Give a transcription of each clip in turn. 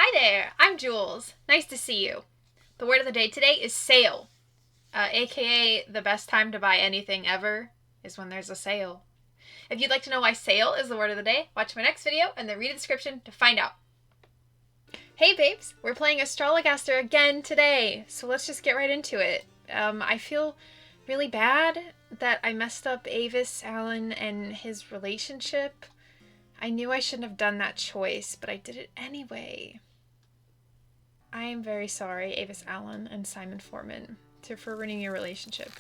Hi there, I'm Jules. Nice to see you. The word of the day today is sale, aka the best time to buy anything ever is when there's a sale. If you'd like to know why sale is the word of the day, watch my next video and then read the description to find out. Hey babes, we're playing Astrologaster again today, so let's just get right into it. I feel really bad that I messed up Avis, Alan, and his relationship. I knew I shouldn't have done that choice, but I did it anyway. I am very sorry, Avis Allen and Simon Foreman, for ruining your relationship.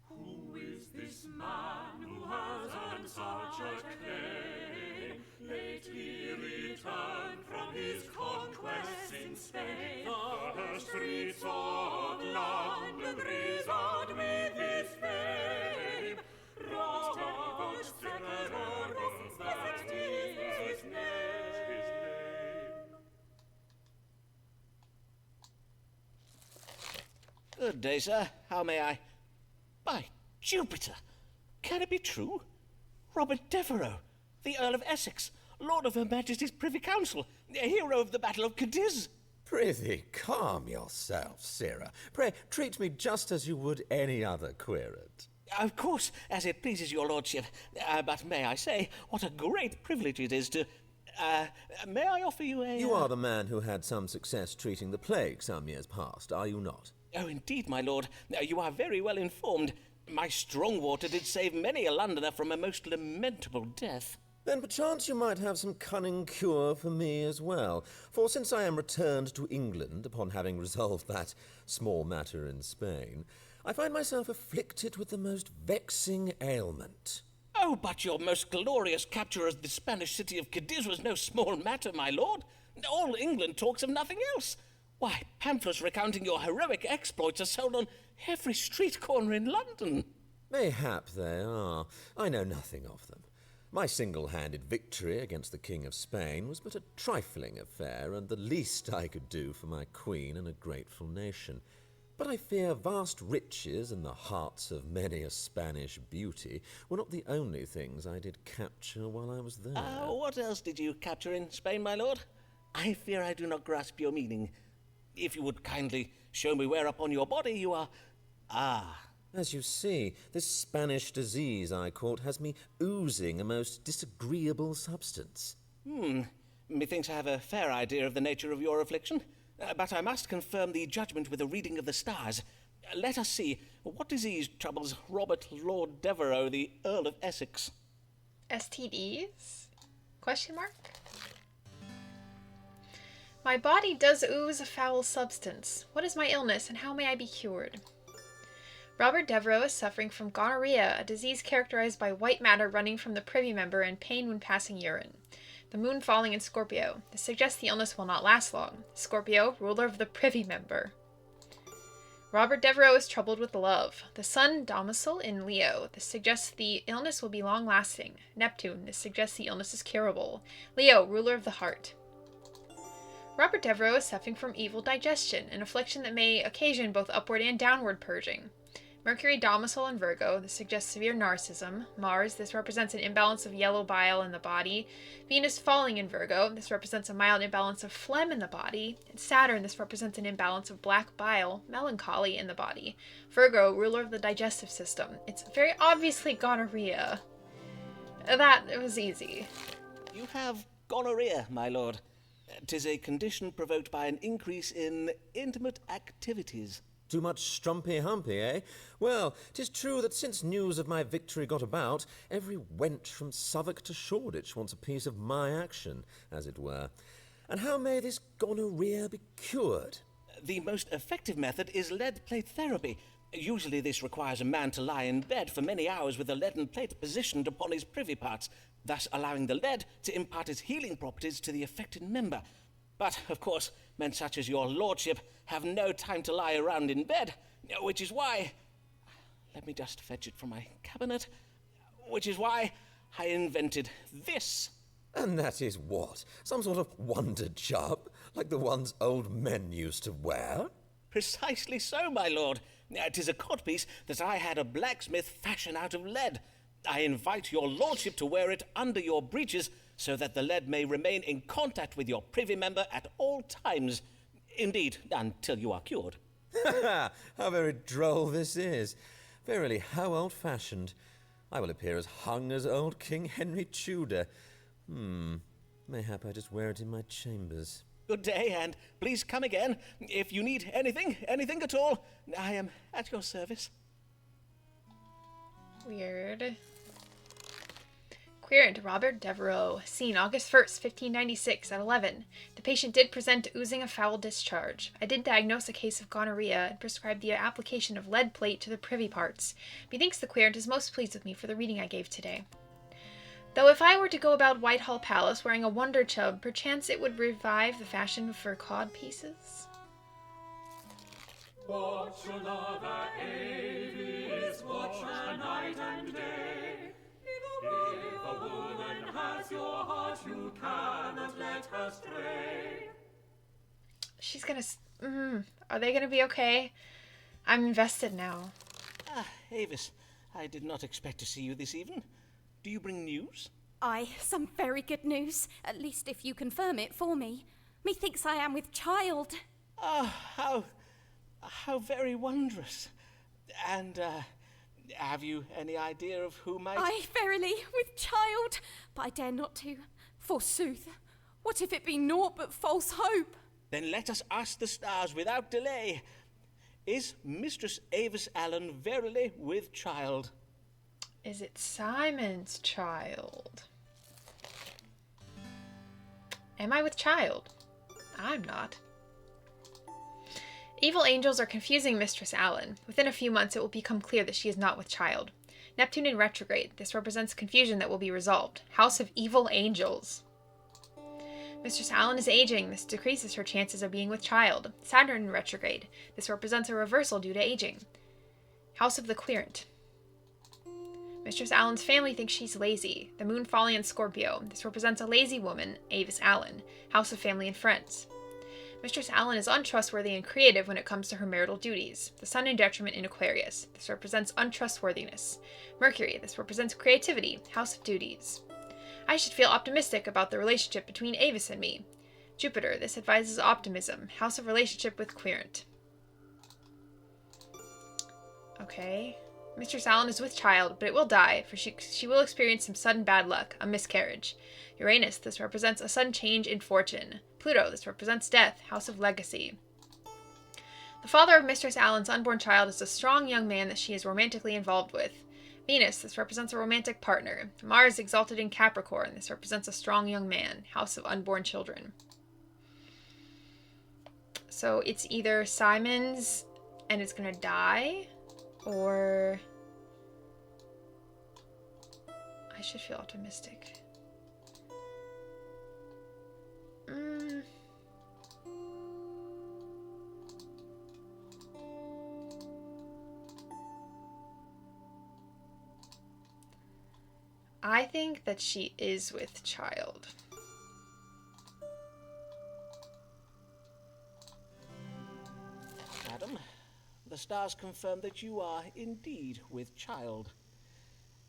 Who is this man who has earned such acclaim? Lately returned from his conquests in Spain. The streets of London resound with his fame. Robert Devereux, that is his name. Good day, sir. How may I? By Jupiter! Can it be true? Robert Devereux, the Earl of Essex, Lord of Her Majesty's Privy Council, a hero of the Battle of Cadiz. Prithee, calm yourself, Sirrah. Pray, treat me just as you would any other querate. Of course, as it pleases your lordship. But may I say, what a great privilege it is to... may I offer you a... You are the man who had some success treating the plague some years past, are you not? Oh, indeed, my lord. You are very well informed. My strong water did save many a Londoner from a most lamentable death. Then perchance you might have some cunning cure for me as well, for since I am returned to England upon having resolved that small matter in Spain, I find myself afflicted with the most vexing ailment. Oh, but your most glorious capture of the Spanish city of Cadiz was no small matter, my lord. All England talks of nothing else. Why, pamphlets recounting your heroic exploits are sold on every street corner in London. Mayhap they are. I know nothing of them. My single-handed victory against the King of Spain was but a trifling affair, and the least I could do for my queen and a grateful nation. But I fear vast riches and the hearts of many a Spanish beauty were not the only things I did capture while I was there. What else did you capture in Spain, my lord? I fear I do not grasp your meaning. If you would kindly show me where upon your body you are... As you see, this Spanish disease I caught has me oozing a most disagreeable substance. Methinks I have a fair idea of the nature of your affliction. But I must confirm the judgment with a reading of the stars. Let us see, what disease troubles Robert Lord Devereux, the Earl of Essex? STDs? Question mark? My body does ooze a foul substance. What is my illness, and how may I be cured? Robert Devereux is suffering from gonorrhea, a disease characterized by white matter running from the privy member and pain when passing urine. The moon falling in Scorpio. This suggests the illness will not last long. Scorpio, ruler of the privy member. Robert Devereux is troubled with love. The sun, domicile in Leo. This suggests the illness will be long-lasting. Neptune. This suggests the illness is curable. Leo, ruler of the heart. Robert Devereux is suffering from evil digestion, an affliction that may occasion both upward and downward purging. Mercury domicile in Virgo, this suggests severe narcissism. Mars, this represents an imbalance of yellow bile in the body. Venus falling in Virgo, this represents a mild imbalance of phlegm in the body. And Saturn, this represents an imbalance of black bile, melancholy in the body. Virgo, ruler of the digestive system. It's very obviously gonorrhea. That was easy. You have gonorrhea, my lord. 'Tis a condition provoked by an increase in intimate activities. Too much strumpy-humpy, eh? Well, 'tis true that since news of my victory got about, every wench from Southwark to Shoreditch wants a piece of my action, as it were. And how may this gonorrhea be cured? The most effective method is lead plate therapy. Usually this requires a man to lie in bed for many hours with a leaden plate positioned upon his privy parts, thus allowing the lead to impart its healing properties to the affected member. But, of course, men such as your lordship have no time to lie around in bed, which is why... Let me just fetch it from my cabinet. Which is why I invented this. And that is what? Some sort of wonder job, like the ones old men used to wear? Precisely so, my lord. 'Tis a codpiece that I had a blacksmith fashion out of lead. I invite your lordship to wear it under your breeches, so that the lead may remain in contact with your privy member at all times. Indeed, until you are cured. How very droll this is. Verily, how old-fashioned. I will appear as hung as old King Henry Tudor. Mayhap I just wear it in my chambers. Good day, and please come again. If you need anything at all, I am at your service. Weird. Querent, Robert Devereux. Seen August 1st, 1596, at 11. The patient did present oozing a foul discharge. I did diagnose a case of gonorrhea and prescribed the application of lead plate to the privy parts. Methinks the querent is most pleased with me for the reading I gave today. Though if I were to go about Whitehall Palace wearing a wonder chub, perchance it would revive the fashion for cod pieces. Watch your lover, Avis, watch her night and day. If a woman has your heart, you cannot let her stray. She's gonna... Are they gonna be okay? I'm invested now. Avis, I did not expect to see you this evening. Do you bring news? Aye, some very good news, at least if you confirm it for me. Methinks I am with child. How very wondrous. And, have you any idea of who might... Aye, verily, with child, but I dare not to. Forsooth, what if it be naught but false hope? Then let us ask the stars without delay. Is Mistress Avis Allen verily with child? Is it Simon's child? Am I with child? I'm not. Evil angels are confusing Mistress Allen. Within a few months, it will become clear that she is not with child. Neptune in retrograde. This represents confusion that will be resolved. House of evil angels. Mistress Allen is aging. This decreases her chances of being with child. Saturn in retrograde. This represents a reversal due to aging. House of the querent. Mistress Allen's family thinks she's lazy. The moon falling in Scorpio. This represents a lazy woman, Avis Allen. House of family and friends. Mistress Allen is untrustworthy and creative when it comes to her marital duties. The sun in detriment in Aquarius. This represents untrustworthiness. Mercury. This represents creativity. House of duties. I should feel optimistic about the relationship between Avis and me. Jupiter. This advises optimism. House of relationship with querent. Okay. Mistress Allen is with child, but it will die, for she will experience some sudden bad luck, a miscarriage. Uranus. This represents a sudden change in fortune. Pluto. This represents death, house of legacy. The father of Mistress Allen's unborn child is a strong young man that she is romantically involved with. Venus. This represents a romantic partner. Mars exalted in Capricorn. This represents a strong young man, house of unborn children. So it's either Simon's and it's gonna die, or I should feel optimistic. I think that she is with child. Madam, the stars confirm that you are indeed with child,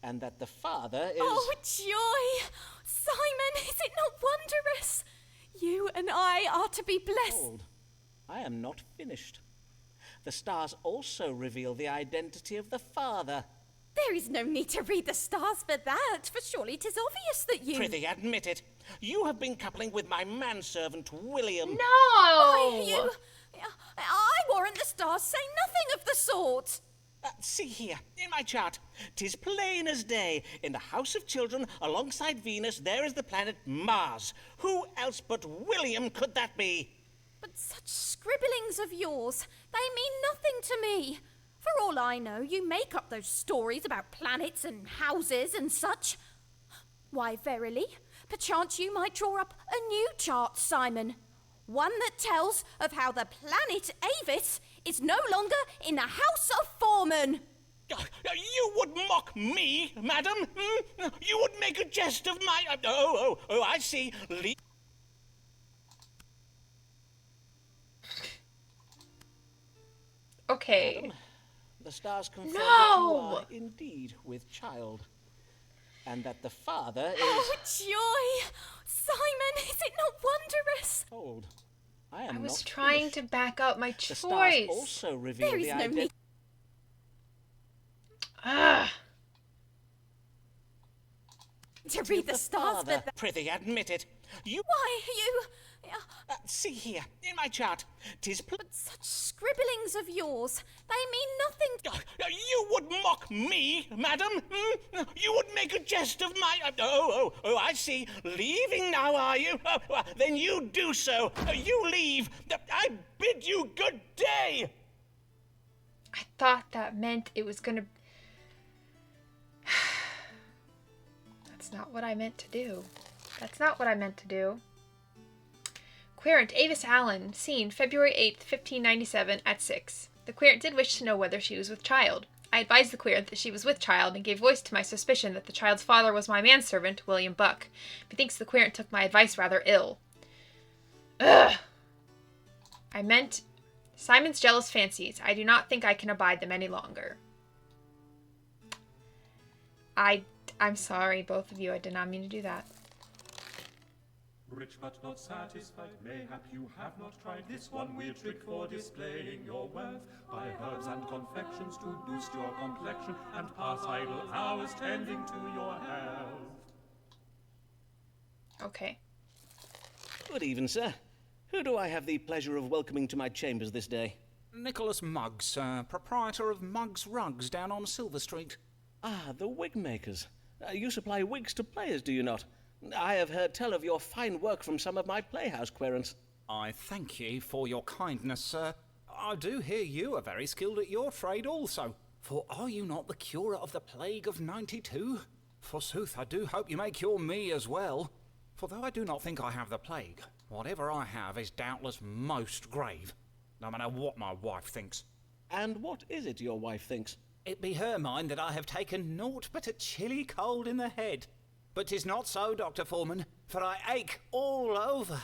and that the father is... Oh, joy! Simon, is it not wondrous? You and I are to be blessed. Hold. I am not finished. The stars also reveal the identity of the father. There is no need to read the stars for that, for surely 'tis obvious that you... Prithee, admit it. You have been coupling with my manservant, William. No! I warrant the stars say nothing of the sort. See here, in my chart. 'Tis plain as day. In the House of Children, alongside Venus, there is the planet Mars. Who else but William could that be? But such scribblings of yours, they mean nothing to me. For all I know, you make up those stories about planets and houses and such. Why, verily, perchance you might draw up a new chart, Simon. One that tells of how the planet Avis is no longer in the House of Foreman. You would mock me, madam? You would make a jest of my... Oh, I see. Okay. Madam, the stars confirm that you are indeed with child, and that the father is... Oh, joy! Simon, is it not wondrous? Hold. I am I was not trying finished. to back up my The choice. stars also reveal There is the no identity... need. Ugh. To read the stars, father. but Prithee, admit it. You... why, you... see here, in my chart. 'Tis... Such scribblings of yours, they mean nothing. You would mock me, madam? Hmm? You would make a jest of my... Oh, I see. Leaving now, are you? Then you do so. You leave. I bid you good day. I thought that meant it was gonna... That's not what I meant to do. That's not what I meant to do. Querent Avis Allen, seen February 8th, 1597 at 6. The querent did wish to know whether she was with child. I advised the querent that she was with child and gave voice to my suspicion that the child's father was my manservant, William Buck. Methinks the querent took my advice rather ill. Ugh! I meant Simon's jealous fancies. I do not think I can abide them any longer. I'm sorry, both of you. I did not mean to do that. Rich but not satisfied, mayhap you have not tried this one weird trick for displaying your wealth. Buy herbs and confections to boost your complexion and pass idle hours tending to your health. Okay. Good even, sir. Who do I have the pleasure of welcoming to my chambers this day? Nicholas Muggs, proprietor of Muggs Rugs down on Silver Street. Ah, the wig makers. You supply wigs to players, do you not? I have heard tell of your fine work from some of my playhouse querents. I thank ye for your kindness, sir. I do hear you are very skilled at your trade also. For are you not the curer of the plague of 92? Forsooth, I do hope you may cure me as well. For though I do not think I have the plague, whatever I have is doubtless most grave, no matter what my wife thinks. And what is it your wife thinks? It be her mind that I have taken naught but a chilly cold in the head. But 'tis not so, Dr. Foreman, for I ache all over.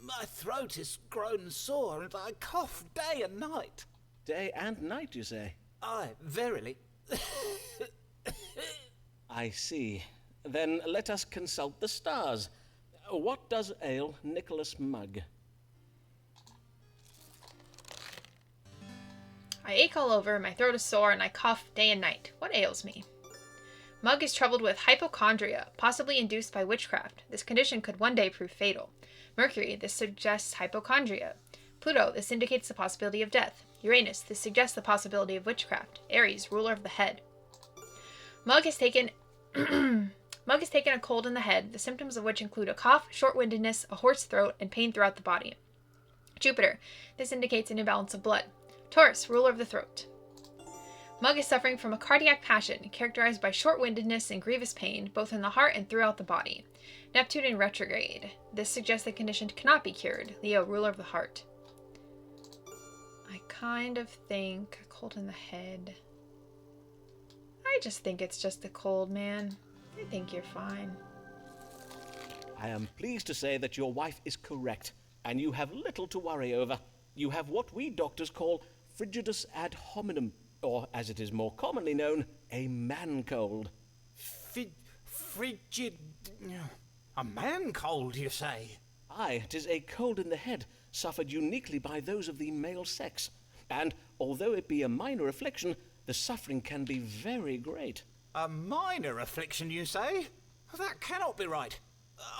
My throat is grown sore, and I cough day and night. Day and night, you say? Aye, verily. I see. Then let us consult the stars. What does ail Nicholas Mugg? I ache all over, my throat is sore, and I cough day and night. What ails me? Mugg is troubled with hypochondria, possibly induced by witchcraft. This condition could one day prove fatal. Mercury, this suggests hypochondria. Pluto, this indicates the possibility of death. Uranus, this suggests the possibility of witchcraft. Aries, ruler of the head. Mugg has taken a cold in the head, the symptoms of which include a cough, short-windedness, a hoarse throat, and pain throughout the body. Jupiter, this indicates an imbalance of blood. Taurus, ruler of the throat. Mugg is suffering from a cardiac passion, characterized by short-windedness and grievous pain, both in the heart and throughout the body. Neptune in retrograde. This suggests the condition cannot be cured. Leo, ruler of the heart. I kind of think a cold in the head. I just think it's just a cold, man. I think you're fine. I am pleased to say that your wife is correct, and you have little to worry over. You have what we doctors call frigidus ad hominem, or, as it is more commonly known, a man-cold. Frigid... A man-cold, you say? Aye, 'tis a cold in the head, suffered uniquely by those of the male sex. And, although it be a minor affliction, the suffering can be very great. A minor affliction, you say? That cannot be right.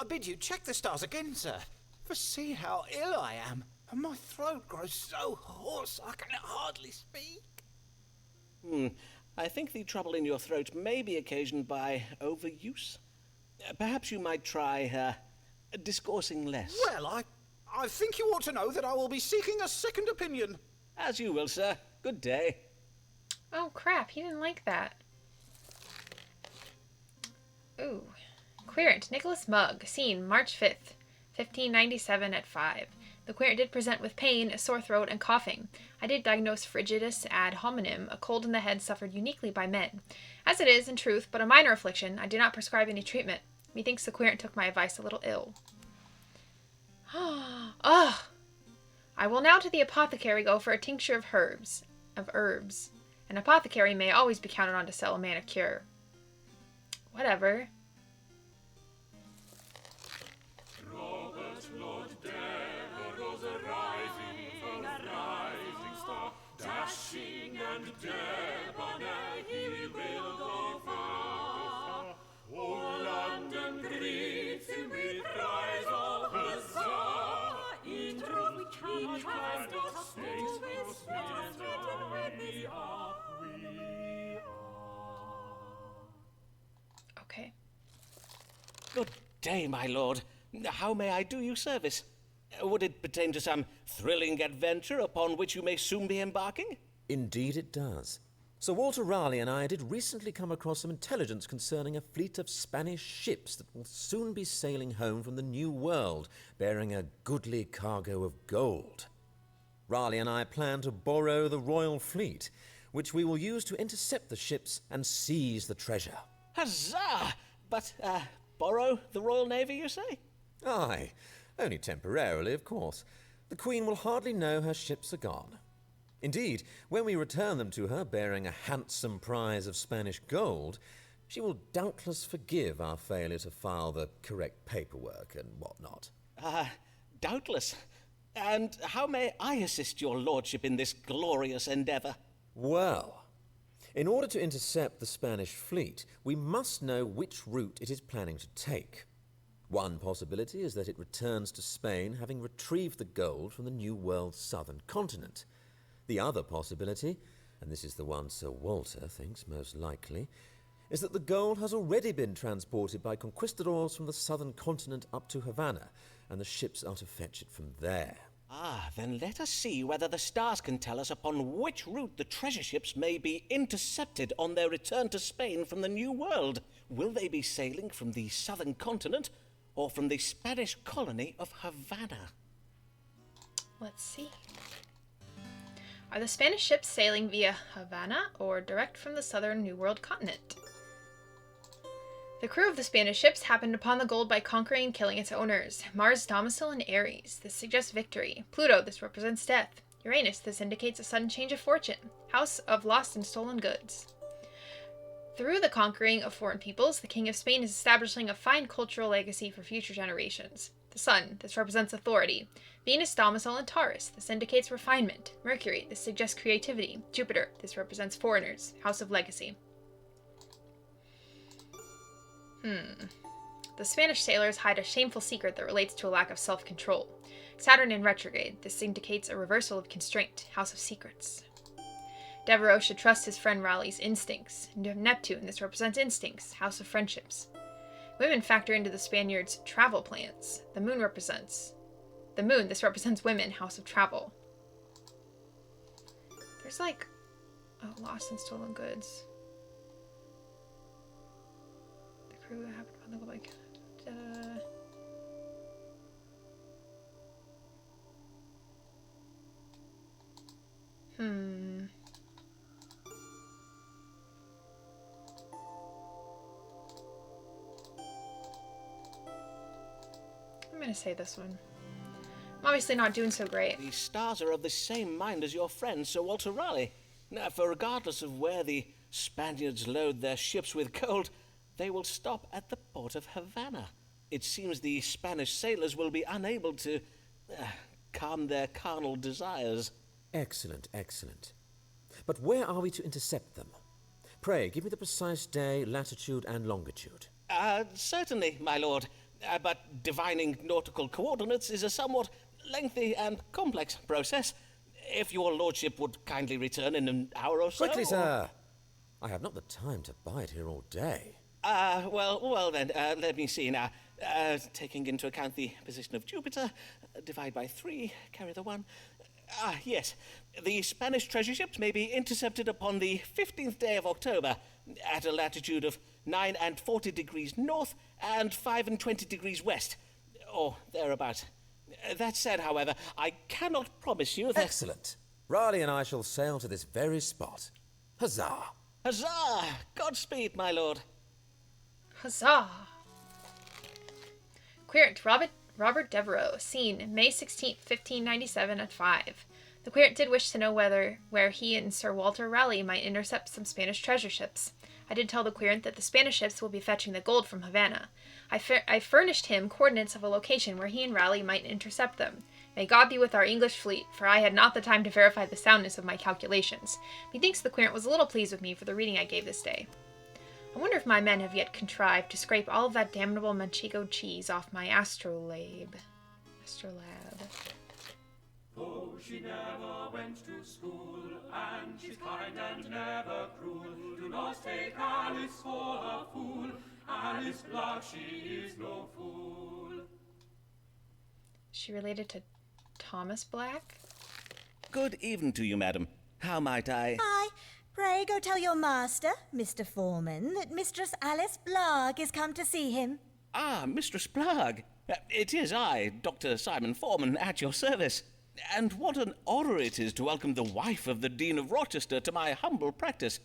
I bid you check the stars again, sir. For see how ill I am, and my throat grows so hoarse I can hardly speak. I think the trouble in your throat may be occasioned by overuse. Perhaps you might try, discoursing less. Well, I think you ought to know that I will be seeking a second opinion. As you will, sir. Good day. Oh, crap. He didn't like that. Ooh. Querent, Nicholas Mugg, seen March 5th, 1597 at 5. The querent did present with pain, a sore throat, and coughing. I did diagnose frigidus ad hominem, a cold in the head suffered uniquely by men. As it is, in truth, but a minor affliction, I did not prescribe any treatment. Methinks the querent took my advice a little ill. Ugh! I will now to the apothecary go for a tincture of herbs. An apothecary may always be counted on to sell a man a cure. Whatever. Robert Lord Devereux's a rising star, dashing and debonair, he will go far. Oh, London greets him with cries of huzzah. In truth, we cannot state where we are. Okay. Good day, my lord. How may I do you service? Would it pertain to some thrilling adventure upon which you may soon be embarking? Indeed it does. Sir Walter Raleigh and I did recently come across some intelligence concerning a fleet of Spanish ships that will soon be sailing home from the New World, bearing a goodly cargo of gold. Raleigh and I plan to borrow the royal fleet, which we will use to intercept the ships and seize the treasure. Huzzah! But, borrow the Royal Navy, you say? Aye, only temporarily, of course. The Queen will hardly know her ships are gone. Indeed, when we return them to her bearing a handsome prize of Spanish gold, she will doubtless forgive our failure to file the correct paperwork and whatnot. Doubtless. And how may I assist your lordship in this glorious endeavour? Well, in order to intercept the Spanish fleet, we must know which route it is planning to take. One possibility is that it returns to Spain having retrieved the gold from the New World's southern continent. The other possibility, and this is the one Sir Walter thinks most likely, is that the gold has already been transported by conquistadors from the southern continent up to Havana, and the ships are to fetch it from there. Then let us see whether the stars can tell us upon which route the treasure ships may be intercepted on their return to Spain from the New World. Will they be sailing from the southern continent or from the Spanish colony of Havana? Let's see. Are the Spanish ships sailing via Havana or direct from the southern New World continent? The crew of the Spanish ships happened upon the gold by conquering and killing its owners. Mars' domicile in Aries. This suggests victory. Pluto. This represents death. Uranus. This indicates a sudden change of fortune. House of lost and stolen goods. Through the conquering of foreign peoples, the King of Spain is establishing a fine cultural legacy for future generations. The Sun. This represents authority. Venus domicile in Taurus. This indicates refinement. Mercury. This suggests creativity. Jupiter. This represents foreigners. House of legacy. The Spanish sailors hide a shameful secret that relates to a lack of self-control. Saturn in retrograde. This indicates a reversal of constraint. House of secrets. Devereux should trust his friend Raleigh's instincts. Neptune. This represents instincts. House of friendships. Women factor into the Spaniards' travel plans. The moon. This represents women. House of travel. There's like... Oh, lost and stolen goods. The crew happened on the gold like... I'm gonna say this one. I'm obviously not doing so great. The stars are of the same mind as your friend, Sir Walter Raleigh. Now, for regardless of where the Spaniards load their ships with gold, they will stop at the port of Havana. It seems the Spanish sailors will be unable to calm their carnal desires. Excellent, excellent. But where are we to intercept them? Pray, give me the precise day, latitude, and longitude. Certainly, my lord. But divining nautical coordinates is a somewhat lengthy and complex process. If your lordship would kindly return in an hour or so... Quickly, sir! I have not the time to bide here all day. Well then, let me see now. Taking into account the position of Jupiter, divide by 3, carry the 1. Yes. The Spanish treasure ships may be intercepted upon the 15th day of October at a latitude of 9 and 40 degrees north and 5 and 20 degrees west, or thereabout. That said, however, I cannot promise you that... Excellent. Raleigh and I shall sail to this very spot. Huzzah! Huzzah! Godspeed, my lord. Huzzah! Querent Robert Devereux, seen May 16th, 1597 at 5. The querent did wish to know where he and Sir Walter Raleigh might intercept some Spanish treasure ships. I did tell the querent that the Spanish ships will be fetching the gold from Havana. I furnished him coordinates of a location where he and Raleigh might intercept them. May God be with our English fleet, for I had not the time to verify the soundness of my calculations. Methinks the querent was a little pleased with me for the reading I gave this day. I wonder if my men have yet contrived to scrape all of that damnable Manchego cheese off my astrolabe. Though she never went to school, and she's kind and never cruel, do not take Alice for a fool. Alice Black, she is no fool. She related to Thomas Black? Good evening to you, madam. How might I... Hi. Pray go tell your master, Mr. Foreman, that Mistress Alice Blagg is come to see him. Ah, Mistress Blagg. It is I, Dr. Simon Foreman, at your service. And what an honour it is to welcome the wife of the Dean of Rochester to my humble practice.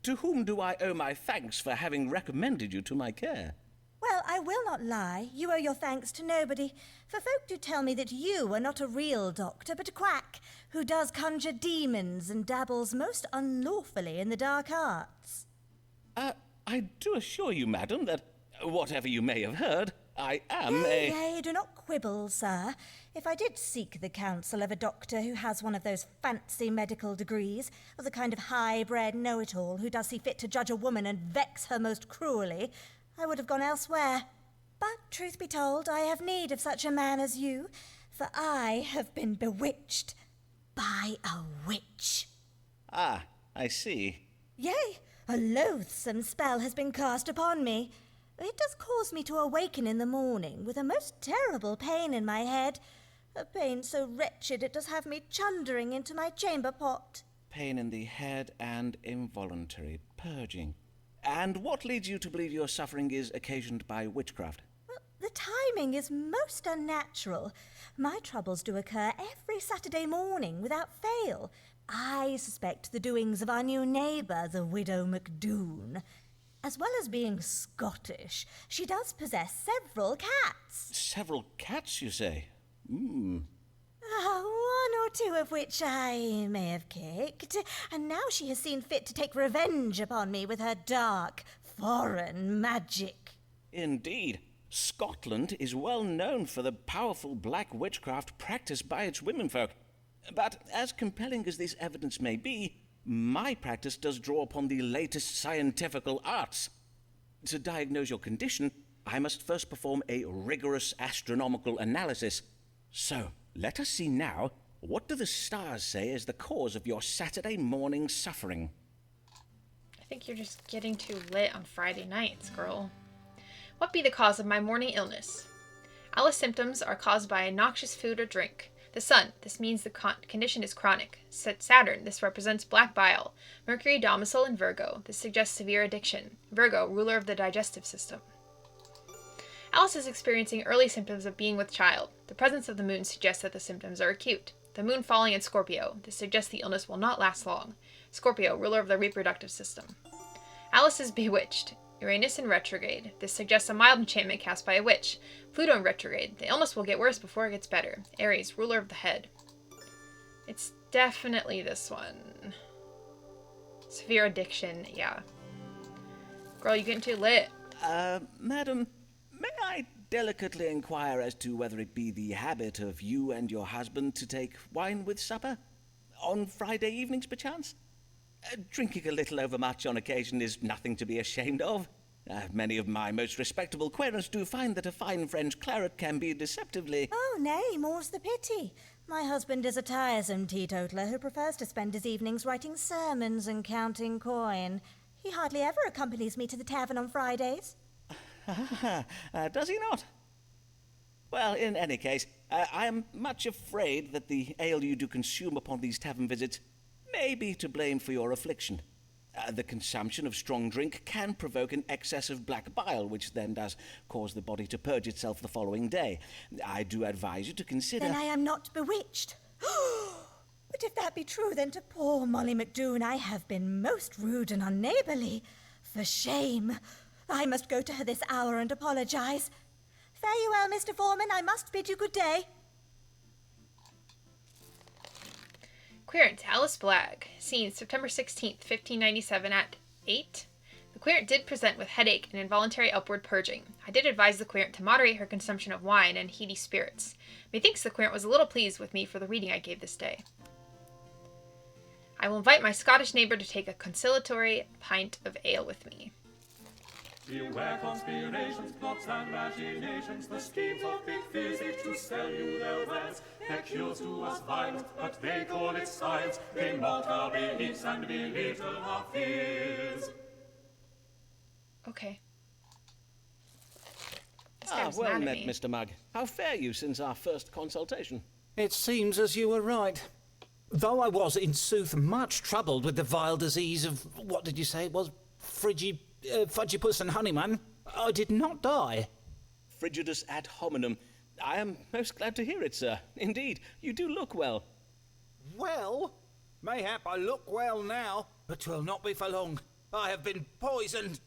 To whom do I owe my thanks for having recommended you to my care? Well, I will not lie. You owe your thanks to nobody. For folk do tell me that you are not a real doctor, but a quack, who does conjure demons and dabbles most unlawfully in the dark arts. I do assure you, madam, that whatever you may have heard, I am Yea, do not quibble, sir. If I did seek the counsel of a doctor who has one of those fancy medical degrees, or the kind of high-bred know-it-all who does see fit to judge a woman and vex her most cruelly, I would have gone elsewhere. But, truth be told, I have need of such a man as you, for I have been bewitched by a witch. Ah, I see. Yea, a loathsome spell has been cast upon me. It does cause me to awaken in the morning with a most terrible pain in my head, a pain so wretched it does have me chundering into my chamber pot. Pain in the head and involuntary purging. And what leads you to believe your suffering is occasioned by witchcraft? Well, the timing is most unnatural. My troubles do occur every Saturday morning without fail. I suspect the doings of our new neighbour, the widow MacDoon. As well as being Scottish, she does possess several cats. Several cats, you say? One or two of which I may have kicked, and now she has seen fit to take revenge upon me with her dark, foreign magic. Indeed. Scotland is well known for the powerful black witchcraft practiced by its womenfolk. But as compelling as this evidence may be, my practice does draw upon the latest scientifical arts. To diagnose your condition, I must first perform a rigorous astronomical analysis. So, let us see now, what do the stars say is the cause of your Saturday morning suffering? I think you're just getting too lit on Friday nights, girl. What be the cause of my morning illness? Alice's symptoms are caused by noxious food or drink. The sun, this means the condition is chronic. Saturn, this represents black bile. Mercury, domicile in Virgo, this suggests severe addiction. Virgo, ruler of the digestive system. Alice is experiencing early symptoms of being with child. The presence of the moon suggests that the symptoms are acute. The moon falling in Scorpio, this suggests the illness will not last long. Scorpio, ruler of the reproductive system. Alice is bewitched. Uranus in retrograde. This suggests a mild enchantment cast by a witch. Pluto in retrograde. The illness will get worse before it gets better. Aries, ruler of the head. It's definitely this one. Severe addiction, yeah. Girl, you getting too lit. Madam, may I delicately inquire as to whether it be the habit of you and your husband to take wine with supper? On Friday evenings, perchance? Drinking a little overmuch on occasion is nothing to be ashamed of. Many of my most respectable querents do find that a fine French claret can be deceptively... Oh, nay, more's the pity. My husband is a tiresome teetotaler who prefers to spend his evenings writing sermons and counting coin. He hardly ever accompanies me to the tavern on Fridays. Does he not? Well, in any case, I am much afraid that the ale you do consume upon these tavern visits may be to blame for your affliction. The consumption of strong drink can provoke an excess of black bile, which then does cause the body to purge itself the following day. I do advise you to consider... Then I am not bewitched. But if that be true, then to poor Molly MacDoon I have been most rude and unneighbourly. For shame. I must go to her this hour and apologise. Fare you well, Mr. Foreman. I must bid you good day. Querent, Alice Blagg. Scene, September 16th, 1597 at 8. The querent did present with headache and involuntary upward purging. I did advise the querent to moderate her consumption of wine and heady spirits. Methinks the querent was a little pleased with me for the reading I gave this day. I will invite my Scottish neighbour to take a conciliatory pint of ale with me. Beware conspirations, plots and machinations, the schemes of big physic to sell you their wares. Their cures do us violence, but they call it science. They mock our beliefs and belittle our fears. Okay. This guy was Well mad at met, me. Mr. Mugg. How fare you since our first consultation? It seems as you were right. Though I was, in sooth, much troubled with the vile disease of, what did you say it was? Fudgipus and Honeyman, I did not die. Frigidus ad hominem. I am most glad to hear it, sir. Indeed, you do look well. Well, mayhap I look well now, but 'twill not be for long. I have been poisoned.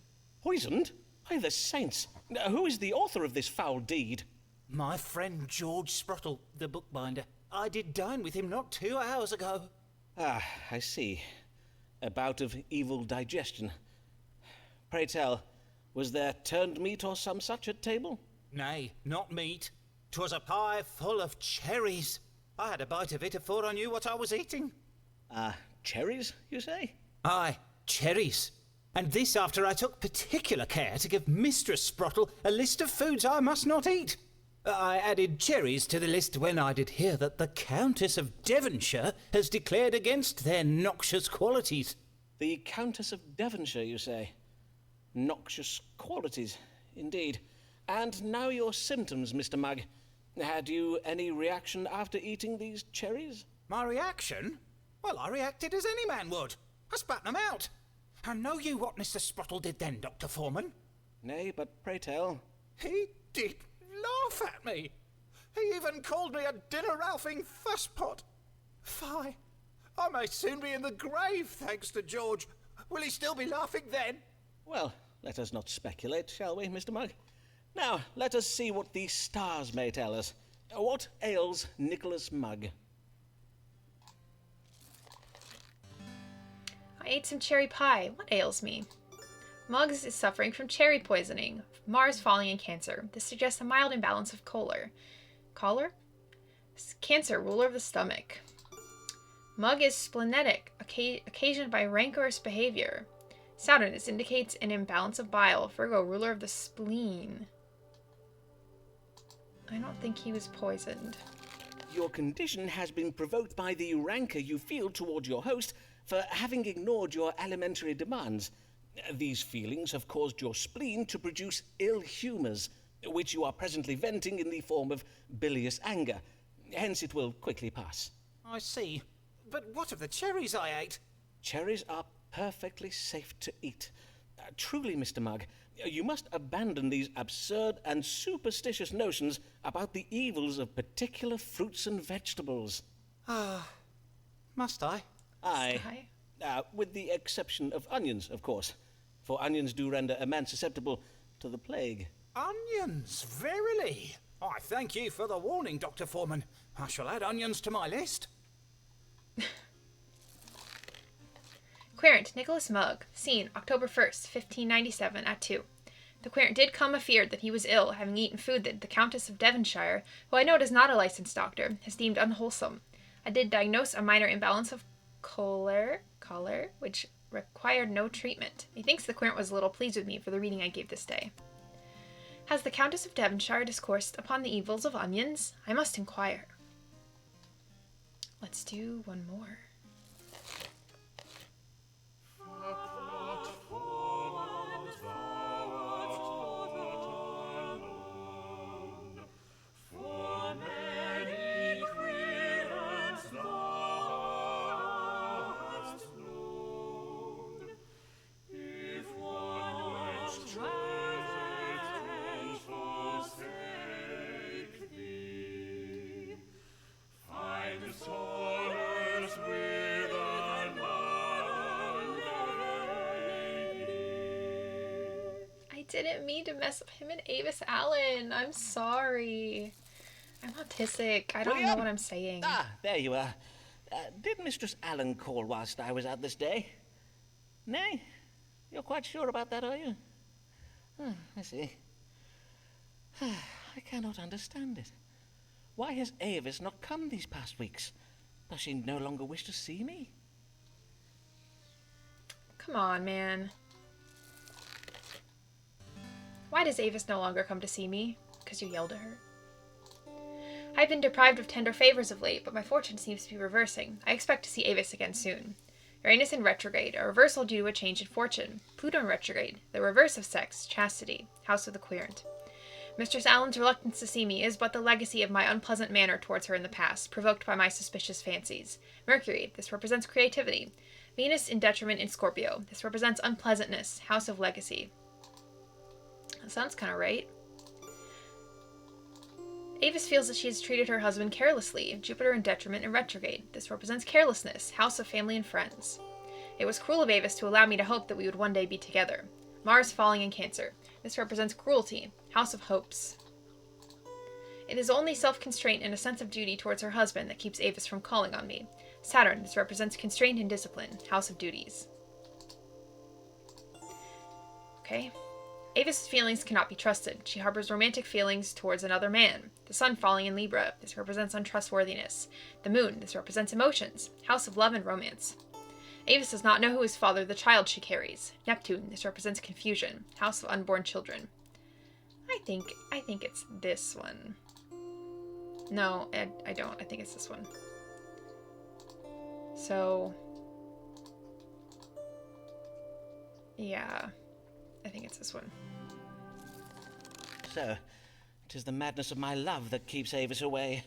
Poisoned? By the saints! Who is the author of this foul deed? My friend George Sprottle, the bookbinder. I did dine with him not 2 hours ago. Ah, I see. A bout of evil digestion. Pray tell, was there turned meat or some such at table? Nay, not meat. 'Twas a pie full of cherries. I had a bite of it afore I knew what I was eating. Cherries, you say? Aye, cherries. And this after I took particular care to give Mistress Sprottle a list of foods I must not eat. I added cherries to the list when I did hear that the Countess of Devonshire has declared against their noxious qualities. The Countess of Devonshire, you say? Noxious qualities, indeed. And now your symptoms, Mr. Mugg. Had you any reaction after eating these cherries? My reaction? Well, I reacted as any man would. I spat them out. And know you what Mr. Sprottle did then, Dr. Foreman? Nay, but pray tell. He did laugh at me. He even called me a dinner-ralphing fusspot. Fie, I may soon be in the grave, thanks to George. Will he still be laughing then? Well, let us not speculate, shall we, Mr. Mugg? Now, let us see what the stars may tell us. What ails Nicholas Mugg? I ate some cherry pie. What ails me? Muggs is suffering from cherry poisoning. Mars falling in Cancer. This suggests a mild imbalance of choler. Choler? Cancer, ruler of the stomach. Mugg is splenetic, occasioned by rancorous behavior. Saturn, this indicates an imbalance of bile. Virgo, ruler of the spleen. I don't think he was poisoned. Your condition has been provoked by the rancor you feel towards your host for having ignored your alimentary demands. These feelings have caused your spleen to produce ill humours, which you are presently venting in the form of bilious anger. Hence it will quickly pass. I see. But what of the cherries I ate? Cherries are perfectly safe to eat. Truly, Mr. Mugg, you must abandon these absurd and superstitious notions about the evils of particular fruits and vegetables. Must I? Aye. Hi. With the exception of onions, of course. For onions do render a man susceptible to the plague. Onions, verily. I thank you for the warning, Dr. Foreman. I shall add onions to my list. Querent, Nicholas Mugg. Scene, October 1st, 1597, at 2. The querent did come afeard that he was ill, having eaten food that the Countess of Devonshire, who I know is not a licensed doctor, has deemed unwholesome. I did diagnose a minor imbalance of choler, which required no treatment. Methinks the querent was a little pleased with me for the reading I gave this day. Has the Countess of Devonshire discoursed upon the evils of onions? I must inquire. Let's do one more. Didn't mean to mess up him and Avis Allen. I'm sorry. I'm autistic. I don't know what I'm saying. There you are. Did Mistress Allen call whilst I was out this day? Nay? You're quite sure about that, are you? Oh, I see. I cannot understand it. Why has Avis not come these past weeks? Does she no longer wish to see me? Come on, man. Why does Avis no longer come to see me? Because you yelled at her. I've been deprived of tender favors of late, but my fortune seems to be reversing. I expect to see Avis again soon. Uranus in retrograde, a reversal due to a change in fortune. Pluto in retrograde, the reverse of sex, chastity, house of the querent. Mistress Allen's reluctance to see me is but the legacy of my unpleasant manner towards her in the past, provoked by my suspicious fancies. Mercury, this represents creativity. Venus in detriment in Scorpio, this represents unpleasantness, house of legacy. That sounds kind of right. Avis feels that she has treated her husband carelessly. Jupiter in detriment in retrograde. This represents carelessness, house of family and friends. It was cruel of Avis to allow me to hope that we would one day be together. Mars falling in Cancer. This represents cruelty, house of hopes. It is only self-constraint and a sense of duty towards her husband that keeps Avis from calling on me. Saturn. This represents constraint and discipline, house of duties. Okay. Avis's feelings cannot be trusted. She harbors romantic feelings towards another man. The sun falling in Libra. This represents untrustworthiness. The moon. This represents emotions. House of love and romance. Avis does not know who has fathered the child she carries. Neptune. This represents confusion. House of unborn children. I think it's this one. No, I don't. I think it's this one. So, yeah. I think it's this one. So, 'tis the madness of my love that keeps Avis away.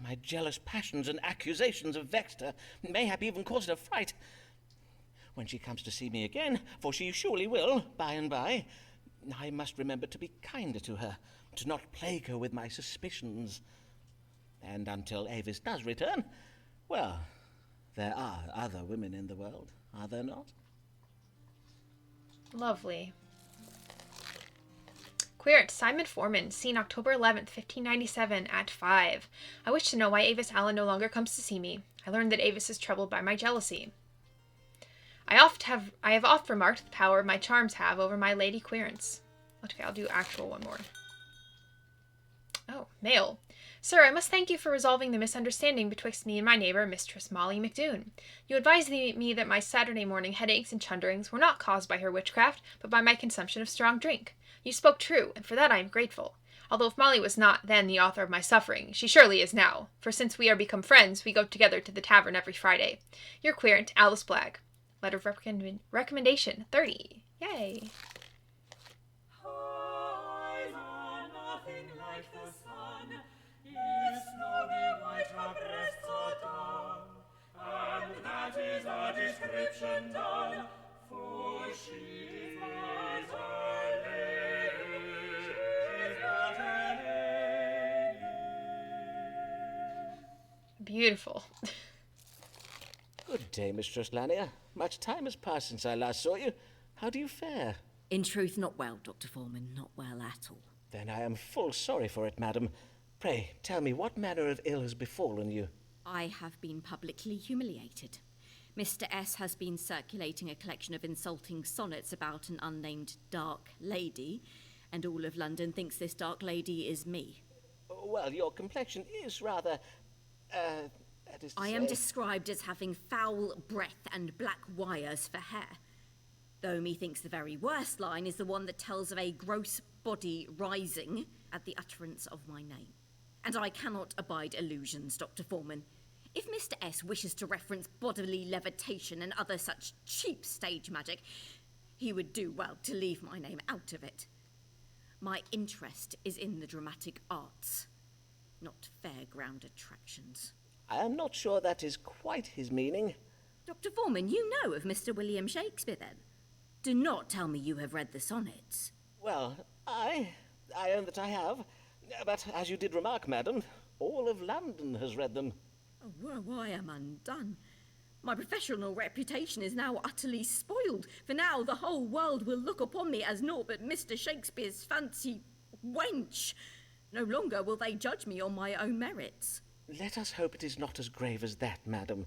My jealous passions and accusations have vexed her, mayhap even caused her fright. When she comes to see me again, for she surely will, by and by, I must remember to be kinder to her, to not plague her with my suspicions. And until Avis does return, well, there are other women in the world, are there not? Lovely. Queer, Simon Foreman, seen October 11th, 1597, at 5. I wish to know why Avis Allen no longer comes to see me. I learned that Avis is troubled by my jealousy. I have oft remarked the power my charms have over my lady Querence. Okay, I'll do actual one more. Oh, mail. Sir, I must thank you for resolving the misunderstanding betwixt me and my neighbour, Mistress Molly McDoon. You advised me that my Saturday morning headaches and chunderings were not caused by her witchcraft, but by my consumption of strong drink. You spoke true, and for that I am grateful. Although if Molly was not then the author of my suffering, she surely is now, for since we are become friends, we go together to the tavern every Friday. Your querent, Alice Blagg. Letter of recommendation, 30. Yay! Eyes are nothing like the sun. Its snowy white her breasts are done, and that is our description done, for she is a lady. She's not a lady. Beautiful. Good day, Mistress Lanier. Much time has passed since I last saw you. How do you fare? In truth, not well, Dr. Foreman, not well at all. Then I am full sorry for it, madam. Pray, tell me what manner of ill has befallen you. I have been publicly humiliated. Mr. S. has been circulating a collection of insulting sonnets about an unnamed dark lady, and all of London thinks this dark lady is me. Well, your complexion is rather, that is to I say... am described as having foul breath and black wires for hair, though methinks the very worst line is the one that tells of a gross body rising at the utterance of my name. And I cannot abide illusions, Dr. Foreman. If Mr. S. wishes to reference bodily levitation and other such cheap stage magic, he would do well to leave my name out of it. My interest is in the dramatic arts, not fairground attractions. I am not sure that is quite his meaning. Dr. Foreman, you know of Mr. William Shakespeare, then? Do not tell me you have read the sonnets. Well, I own that I have. But as you did remark, madam, all of London has read them. Oh, well, I am undone. My professional reputation is now utterly spoiled, for now the whole world will look upon me as naught but Mr. Shakespeare's fancy wench. No longer will they judge me on my own merits. Let us hope it is not as grave as that, madam.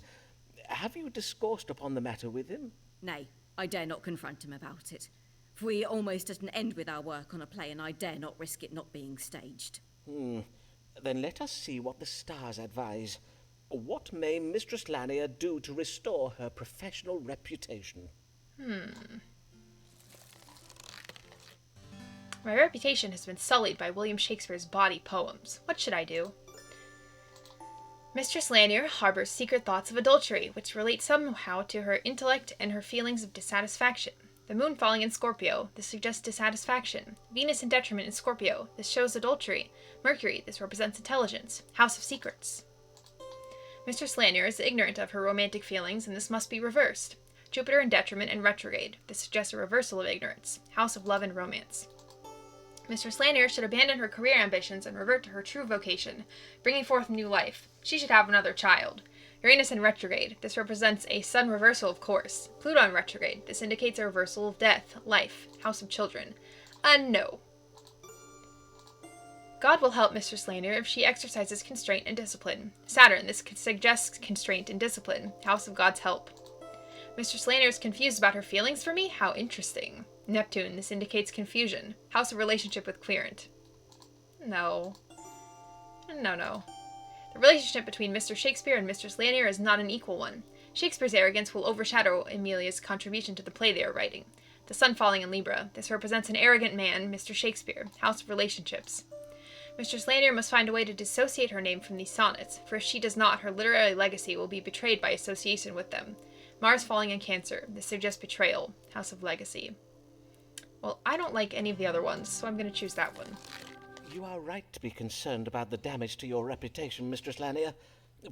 Have you discoursed upon the matter with him? Nay, I dare not confront him about it. For we are almost at an end with our work on a play, and I dare not risk it not being staged. Then let us see what the stars advise. What may Mistress Lanier do to restore her professional reputation? My reputation has been sullied by William Shakespeare's bawdy poems. What should I do? Mistress Lanier harbors secret thoughts of adultery, which relate somehow to her intellect and her feelings of dissatisfaction. The moon falling in Scorpio, this suggests dissatisfaction. Venus in detriment in Scorpio, this shows adultery. Mercury, this represents intelligence. House of secrets. Mistress Lanier is ignorant of her romantic feelings, and this must be reversed. Jupiter in detriment and retrograde, this suggests a reversal of ignorance. House of love and romance. Mistress Lanier should abandon her career ambitions and revert to her true vocation, bringing forth new life. She should have another child. Uranus in retrograde. This represents a sudden reversal of course. Pluto in retrograde. This indicates a reversal of death, life, house of children. No. God will help Mistress Lanier if she exercises constraint and discipline. Saturn. This suggests constraint and discipline. House of God's help. Mistress Lanier is confused about her feelings for me? How interesting. Neptune. This indicates confusion. House of relationship with Querent. No. No. The relationship between Mr. Shakespeare and Mistress Lanier is not an equal one. Shakespeare's arrogance will overshadow Amelia's contribution to the play they are writing. The sun falling in Libra. This represents an arrogant man, Mr. Shakespeare. House of relationships. Mistress Lanier must find a way to dissociate her name from these sonnets, for if she does not, her literary legacy will be betrayed by association with them. Mars falling in Cancer. This suggests betrayal. House of legacy. Well, I don't like any of the other ones, so I'm going to choose that one. You are right to be concerned about the damage to your reputation, Mistress Lanier,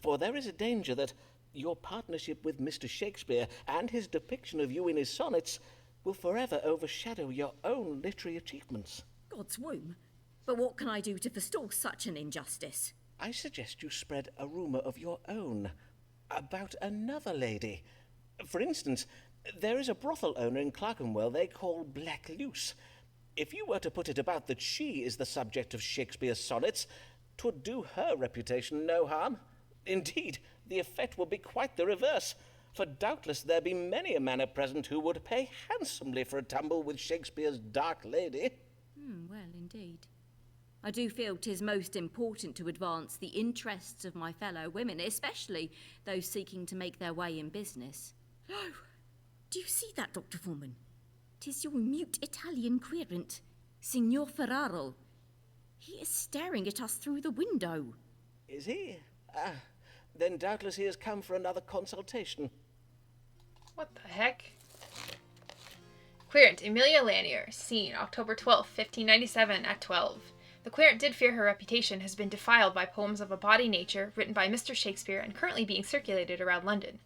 for there is a danger that your partnership with Mr. Shakespeare and his depiction of you in his sonnets will forever overshadow your own literary achievements. God's womb. But what can I do to forestall such an injustice? I suggest you spread a rumour of your own about another lady. For instance, there is a brothel owner in Clerkenwell they call Black Luce. If you were to put it about that she is the subject of Shakespeare's sonnets, 'twould do her reputation no harm. Indeed, the effect will be quite the reverse, for doubtless there be many a man at present who would pay handsomely for a tumble with Shakespeare's dark lady. Well, indeed. I do feel 'tis most important to advance the interests of my fellow women, especially those seeking to make their way in business. Oh, do you see that, Dr. Foreman? 'Tis your mute Italian querent, Signor Ferraro. He is staring at us through the window. Is he? Then doubtless he has come for another consultation. What the heck? Querent, Amelia Lanier, scene, October 12th, 1597, at 12. The querent did fear her reputation has been defiled by poems of a bawdy nature written by Mr. Shakespeare and currently being circulated around London.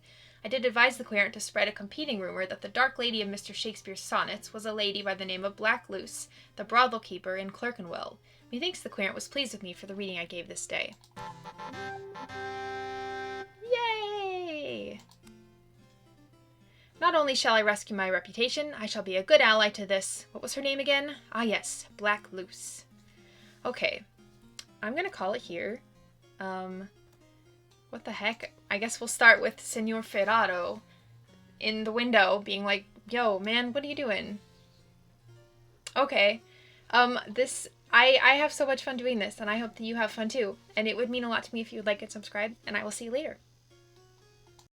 I did advise the querent to spread a competing rumour that the dark lady of Mr. Shakespeare's sonnets was a lady by the name of Black Luce, the brothel keeper in Clerkenwell. Methinks the querent was pleased with me for the reading I gave this day. Yay! Not only shall I rescue my reputation, I shall be a good ally to this... What was her name again? Ah yes, Black Luce. Okay, I'm gonna call it here. What the heck? I guess we'll start with Signor Ferraro in the window being like, yo, man, what are you doing? Okay. I have so much fun doing this, and I hope that you have fun too. And it would mean a lot to me if you would like and subscribe, and I will see you later.